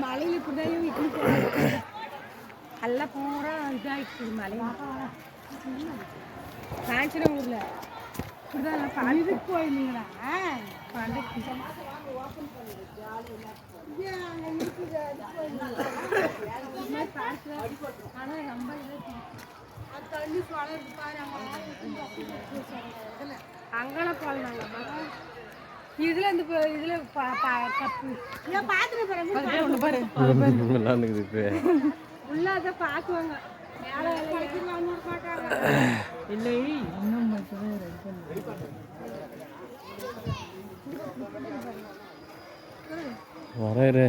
மலையில் இப்படிதான் வீட்டுக்கு போகிறாங்க எல்லாம் பூரா இதாகிடுச்சு மலை காஞ்சின ஊரில் இப்படிதான் எல்லாம் பழத்துக்கு போயிருந்தீங்களா பழக்கு ஆனால் ரொம்ப தண்ணி வளர்ந்து பாரு அங்கெல்லாம் போகலாங்க இதுல இந்த இதுல கப்பு பாத்துட்டு பாரு உள்ளாத பாக்குவாங்க இல்லை இன்னும் வரையரு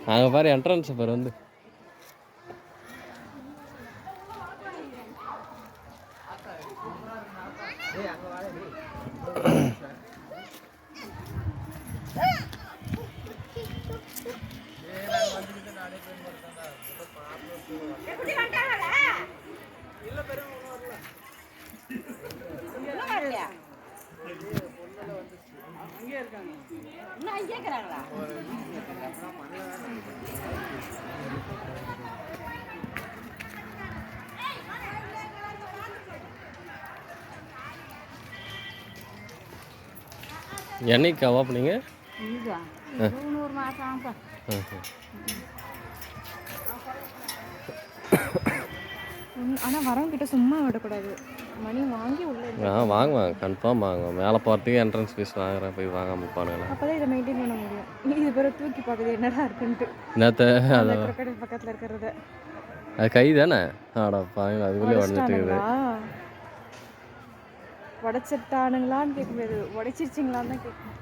அங்கே பாரு என்ட்ரன்ஸ் பாரு வந்து என்னைக்கு ஓப்பனிங்க? ஆனால் வரவங்கிட்ட சும்மா விடக்கூடாது மணி வாங்கி உள்ள வாங்குவாங்க கன்ஃபார்ம் வாங்குவோம் மேலே போகிறதுக்கு என்ட்ரன்ஸ் ஃபீஸ் வாங்குறேன் போய் வாங்காமல் இருப்பானுங்களா அப்போ தான் இதை மெயின்டைன் பண்ண முடியும் இது பேர் தூக்கி பார்க்குது என்னடா இருக்குன்ட்டு நேற்று அது பக்கத்தில் இருக்கிறத அது கை தானே ஆடா பாருங்க அதுக்குள்ளே உடஞ்சிட்டு உடச்சிட்டானுங்களான்னு கேட்க முடியாது உடைச்சிருச்சிங்களான்னு தான் கேட்கணும்